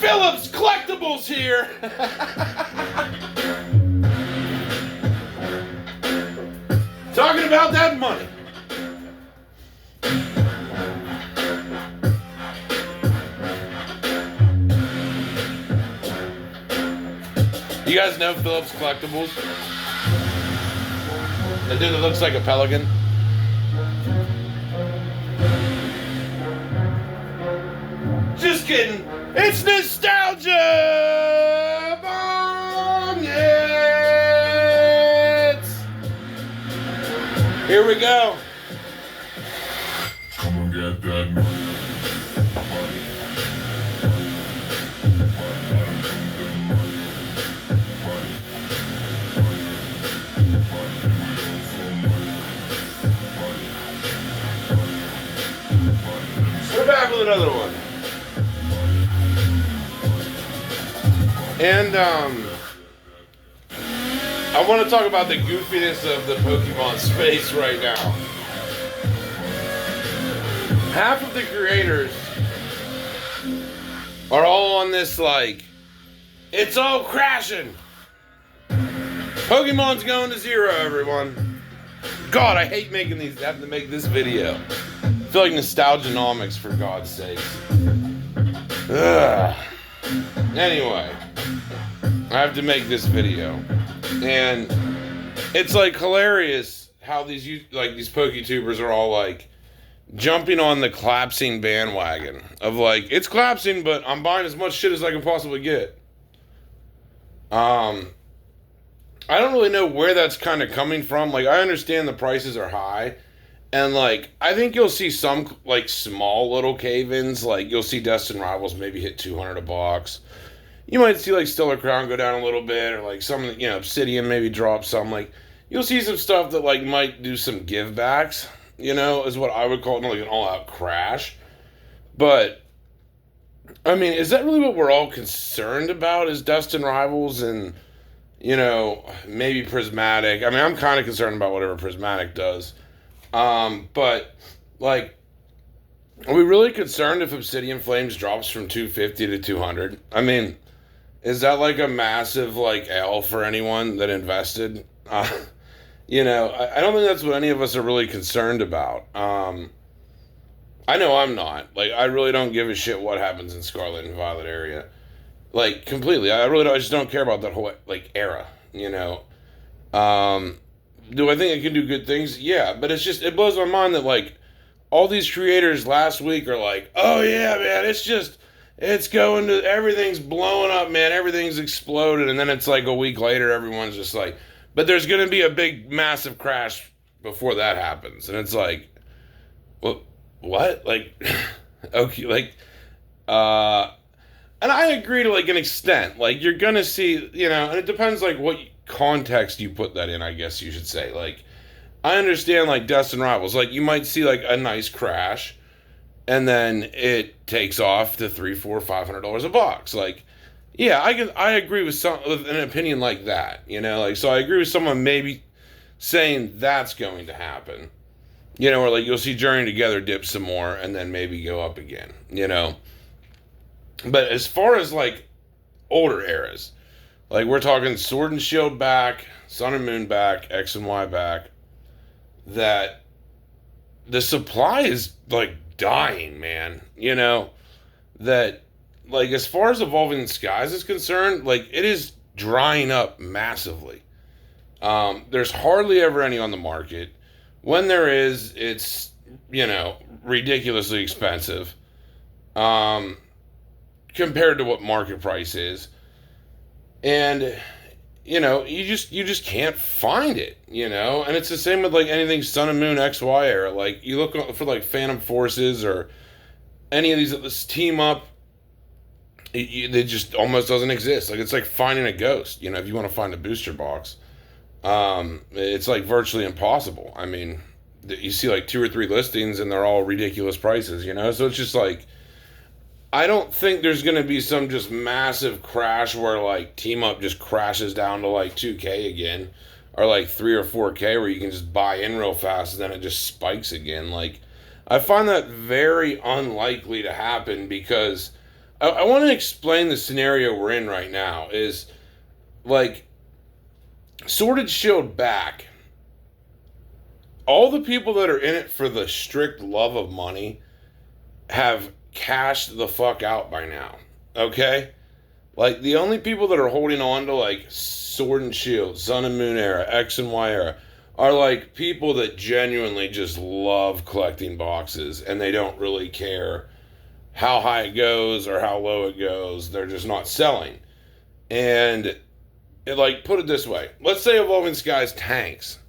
Phillips Collectibles here. Talking about that money. You guys know Phillips Collectibles? The dude that looks like a pelican. Just kidding. It's nostalgia. Bong hits. Here we go. Come on, get that money. We're back with another one. And I want to talk about the goofiness of the Pokemon space right now. Half of the creators are all on this like, it's all crashing. Pokemon's going to zero, everyone. God, I hate having to make this video. I feel like nostalgianomics, for God's sakes. Ugh. Anyway, I have to make this video, and it's like hilarious how these PokeTubers are all like jumping on the collapsing bandwagon of like, it's collapsing, but I'm buying as much shit as I can possibly get. I don't really know where that's kind of coming from. Like, I understand the prices are high. And, like, I think you'll see some, like, small little cave-ins. Like, you'll see Destined Rivals maybe hit $200 a box. You might see, like, Stellar Crown go down a little bit. Or, like, some, Obsidian maybe drop some. Like, you'll see some stuff that, like, might do some give-backs. Is what I would call it, like, an all-out crash. But, I mean, is that really what we're all concerned about? Is Destined Rivals and, maybe Prismatic? I mean, I'm kind of concerned about whatever Prismatic does. But, like, are we really concerned if Obsidian Flames drops from 250 to 200? I mean, is that, like, a massive, like, L for anyone that invested? I don't think that's what any of us are really concerned about. I know I'm not. Like, I really don't give a shit what happens in Scarlet and Violet area. Like, completely. I just don't care about that whole, like, era, Do I think it can do good things? Yeah, but it blows my mind that, like, all these creators last week are like, oh yeah, man, everything's blowing up, man, everything's exploded, and then it's like a week later, everyone's just like, but there's gonna be a big, massive crash before that happens, and it's like, well, what? Like, okay, like, and I agree to, like, an extent, like, you're gonna see, and it depends, like, what context you put that in, I guess you should say. Like, I understand, like, Destined Rivals, like, you might see, like, a nice crash, and then it takes off to $300, $400, $500 a box. Like, yeah, I agree with an opinion like that, like, so I agree with someone maybe saying that's going to happen, or like, you'll see Journey Together dip some more, and then maybe go up again, but as far as, like, older eras, like, we're talking Sword and Shield back, Sun and Moon back, X and Y back, that the supply is, like, dying, man. That, like, as far as Evolving Skies is concerned, like, it is drying up massively. There's hardly ever any on the market. When there is, it's, ridiculously expensive, compared to what market price is. And, you just can't find it, and it's the same with, like, anything Sun and Moon XY era. Like, you look for, like, Phantom Forces or any of these that this team up, it just almost doesn't exist. Like, it's like finding a ghost, if you want to find a booster box. It's, like, virtually impossible. I mean, you see, like, 2 or 3 listings and they're all ridiculous prices, so it's just like, I don't think there's going to be some just massive crash where, like, Team Up just crashes down to, like, 2K again, or, like, 3 or 4K where you can just buy in real fast and then it just spikes again. Like, I find that very unlikely to happen because I want to explain the scenario we're in right now. Is like Sword and Shield back. All the people that are in it for the strict love of money have cashed the fuck out by now. Okay? Like, the only people that are holding on to, like, Sword and Shield, Sun and Moon era, X and Y era, are, like, people that genuinely just love collecting boxes, and they don't really care how high it goes or how low it goes. They're just not selling. And, like, put it this way. Let's say Evolving Skies tanks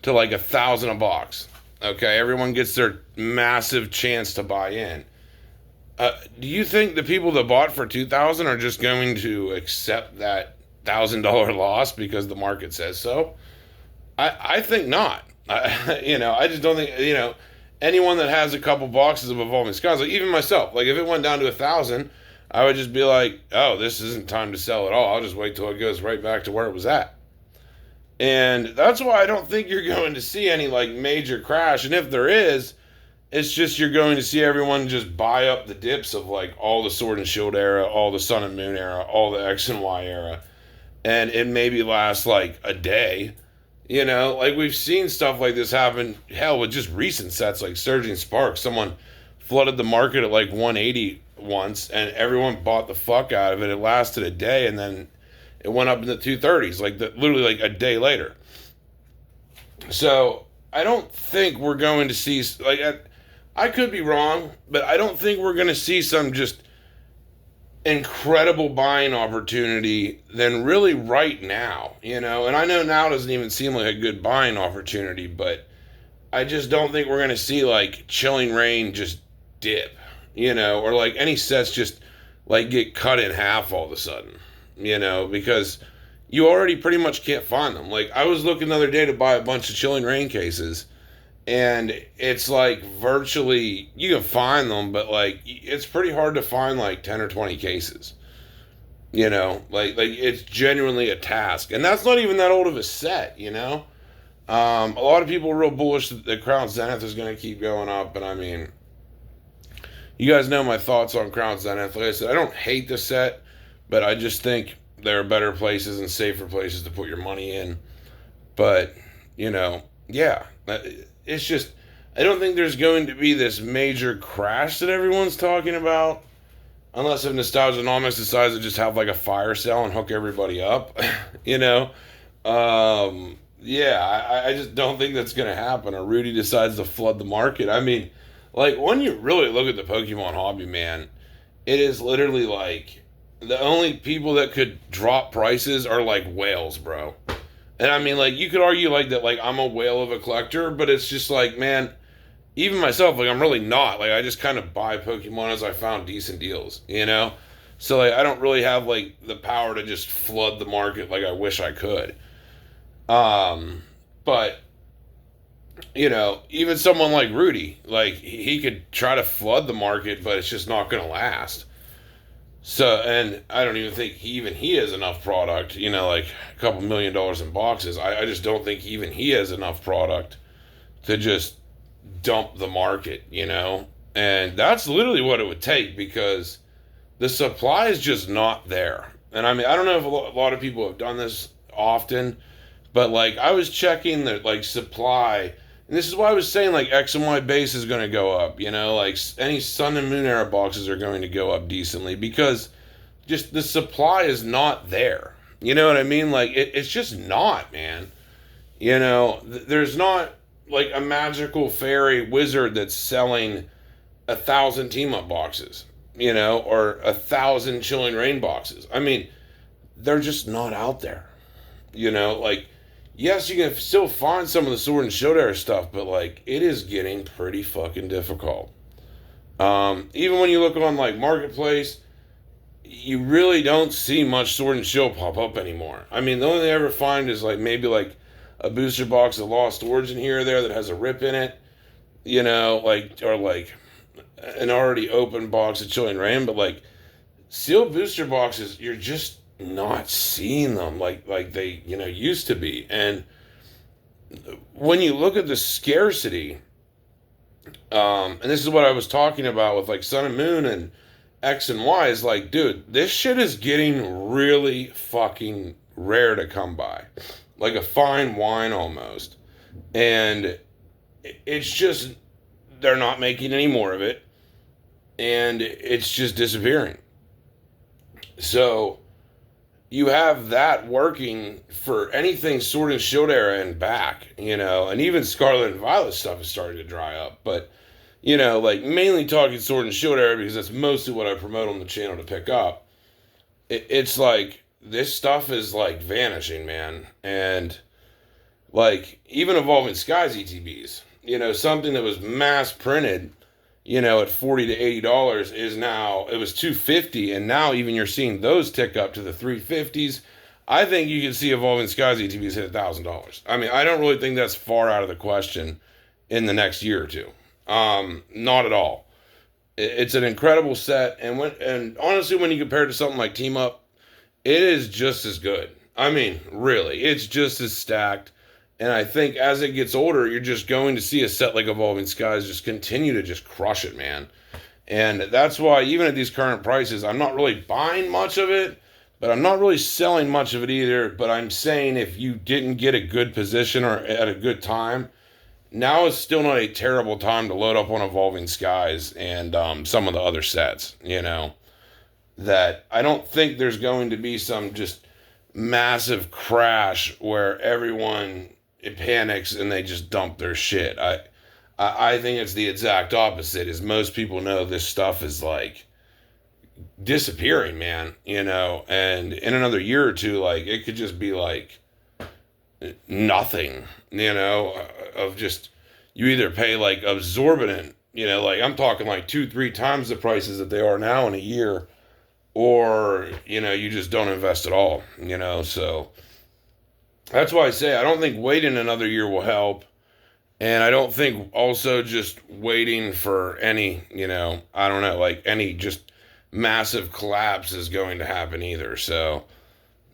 to, like, 1,000 a box. Okay? Everyone gets their massive chance to buy in. Do you think the people that bought for 2,000 are just going to accept that $1,000 loss because the market says so? I think not. I just don't think, anyone that has a couple boxes of Evolving Skies, like even myself, like if it went down to 1,000, I would just be like, oh, this isn't time to sell at all. I'll just wait till it goes right back to where it was at. And that's why I don't think you're going to see any like major crash. And if there is, it's just you're going to see everyone just buy up the dips of like all the Sword and Shield era, all the Sun and Moon era, all the X and Y era. And it maybe lasts like a day. Like we've seen stuff like this happen, hell, with just recent sets like Surging Spark. Someone flooded the market at like 180 once and everyone bought the fuck out of it. It lasted a day and then it went up in the 230s, literally like a day later. So I don't think we're going to see, like, I could be wrong, but I don't think we're going to see some just incredible buying opportunity than really right now, And I know now doesn't even seem like a good buying opportunity, but I just don't think we're going to see like Chilling Reign just dip, or like any sets just like get cut in half all of a sudden, because you already pretty much can't find them. Like I was looking the other day to buy a bunch of Chilling Reign cases. And it's like virtually, you can find them, but like it's pretty hard to find like 10 or 20 cases. Like it's genuinely a task. And that's not even that old of a set, A lot of people are real bullish that the Crown Zenith is going to keep going up. And I mean, you guys know my thoughts on Crown Zenith. Like I said, I don't hate the set, but I just think there are better places and safer places to put your money in. But, yeah. It's just, I don't think there's going to be this major crash that everyone's talking about. Unless if Nostalgianomics decides to just have like a fire sale and hook everybody up. Yeah, I just don't think that's going to happen. Or Rudy decides to flood the market. I mean, like when you really look at the Pokemon hobby, man, it is literally like the only people that could drop prices are like whales, bro. And I mean, like, you could argue, like, that, like, I'm a whale of a collector, but it's just, like, man, even myself, like, I'm really not. Like, I just kind of buy Pokemon as I found decent deals, So, like, I don't really have, like, the power to just flood the market like I wish I could. But, even someone like Rudy, like, he could try to flood the market, but it's just not going to last. So, and I don't even think he has enough product, like a couple $1 million in boxes. I just don't think even he has enough product to just dump the market, And that's literally what it would take because the supply is just not there. And I mean, I don't know if a lot of people have done this often, but like I was checking the like supply. And this is why I was saying, like, X and Y base is going to go up, Like, any Sun and Moon era boxes are going to go up decently because just the supply is not there. You know what I mean? Like, it's just not, man. There's not, like, a magical fairy wizard that's selling 1,000 team-up boxes, or 1,000 Chilling Reign boxes. I mean, they're just not out there. Like, yes, you can still find some of the Sword and Shield era stuff, but, like, it is getting pretty fucking difficult. Even when you look on, like, Marketplace, you really don't see much Sword and Shield pop up anymore. I mean, the only thing I ever find is, like, maybe, like, a booster box of Lost Origin here or there that has a rip in it, or, like, an already open box of Chilling Reign, but, like, sealed booster boxes, you're just not seeing them like they used to be. And when you look at the scarcity, and this is what I was talking about with like Sun and Moon and X and Y is like, dude, this shit is getting really fucking rare to come by. Like a fine wine almost. And it's just, they're not making any more of it. And it's just disappearing. So you have that working for anything Sword and Shield era and back, and even Scarlet and Violet stuff is starting to dry up. But, like mainly talking Sword and Shield era because that's mostly what I promote on the channel to pick up. It's like this stuff is like vanishing, man. And like even Evolving Skies ETBs, something that was mass printed, at $40 to $80 is now, it was $250, and now even you're seeing those tick up to the $350s. I think you can see Evolving Skies ETBs hit $1,000. I mean, I don't really think that's far out of the question in the next year or two. Not at all. It's an incredible set, and honestly, when you compare it to something like Team Up, it is just as good. I mean, really, it's just as stacked. And I think as it gets older, you're just going to see a set like Evolving Skies just continue to just crush it, man. And that's why even at these current prices, I'm not really buying much of it, but I'm not really selling much of it either. But I'm saying if you didn't get a good position or at a good time, now is still not a terrible time to load up on Evolving Skies and some of the other sets, that I don't think there's going to be some just massive crash where everyone it panics and they just dump their shit. I think it's the exact opposite. Is most people know this stuff is like disappearing, man. And in another year or two, like it could just be like nothing. Of just you either pay like exorbitant, like I'm talking like 2-3 times the prices that they are now in a year, or you just don't invest at all. So. That's why I say I don't think waiting another year will help. And I don't think also just waiting for any, I don't know, like any just massive collapse is going to happen either. So,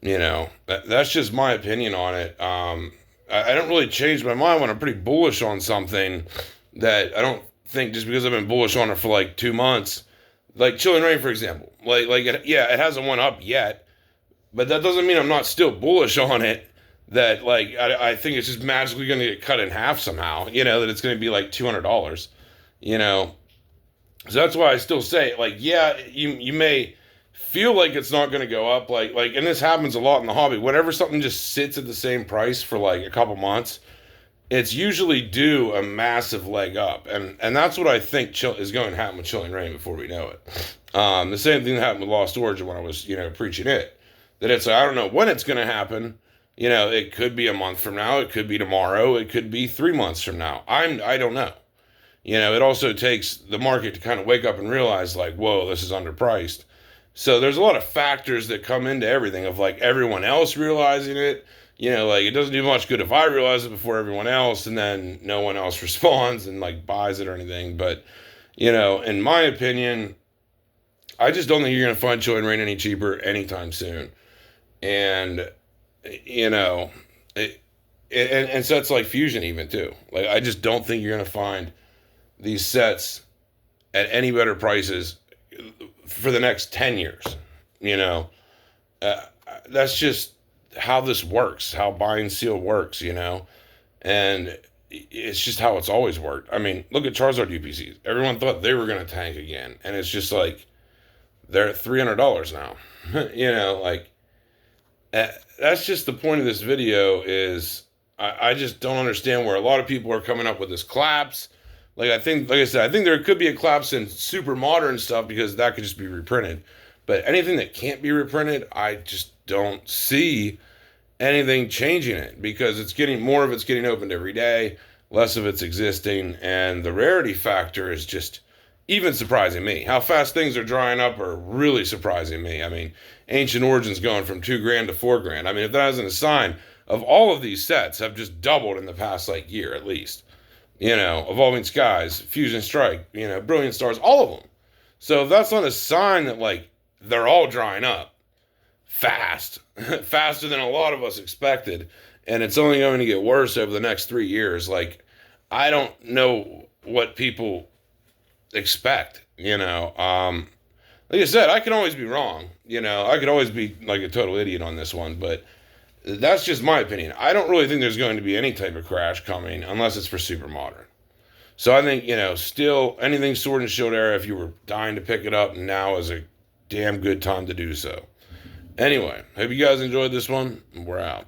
that's just my opinion on it. I don't really change my mind when I'm pretty bullish on something that I don't think just because I've been bullish on it for like 2 months, like Chilling Reign, for example, it hasn't went up yet, but that doesn't mean I'm not still bullish on it. That like I think it's just magically going to get cut in half somehow. That it's going to be like $200. So that's why I still say like you may feel like it's not going to go up like and this happens a lot in the hobby. Whenever something just sits at the same price for like a couple months, it's usually due a massive leg up, and that's what I think is going to happen with Chilling Reign before we know it. The same thing that happened with Lost Origin when I was preaching it. That it's I don't know when it's going to happen. It could be a month from now. It could be tomorrow. It could be 3 months from now. I don't know. It also takes the market to kind of wake up and realize like, whoa, this is underpriced. So there's a lot of factors that come into everything of like everyone else realizing it. Like it doesn't do much good if I realize it before everyone else and then no one else responds and like buys it or anything. But, in my opinion, I just don't think you're going to find Chilling Reign any cheaper anytime soon. And and sets like Fusion even too. Like I just don't think you're gonna find these sets at any better prices for the next 10 years. That's just how this works, how buy and seal works. And it's just how it's always worked. I mean, look at Charizard UPCs. Everyone thought they were gonna tank again, and it's just like they're at $300 now. That's just the point of this video is I just don't understand where a lot of people are coming up with this collapse. Like I think there could be a collapse in super modern stuff because that could just be reprinted. But anything that can't be reprinted, I just don't see anything changing it because it's getting opened every day, less of it's existing, and the rarity factor is just even surprising me. How fast things are drying up are really surprising me. I mean, Ancient Origins going from $2,000 to $4,000. I mean, if that isn't a sign of all of these sets have just doubled in the past like year at least. Evolving Skies, Fusion Strike, Brilliant Stars, all of them. So if that's not a sign that like they're all drying up fast, faster than a lot of us expected, and it's only going to get worse over the next 3 years. Like, I don't know what people expect, Like I said, I can always be wrong. I could always be like a total idiot on this one, but that's just my opinion. I don't really think there's going to be any type of crash coming unless it's for super modern. So I think, still anything Sword and Shield era, if you were dying to pick it up, now is a damn good time to do so. Anyway, hope you guys enjoyed this one. We're out.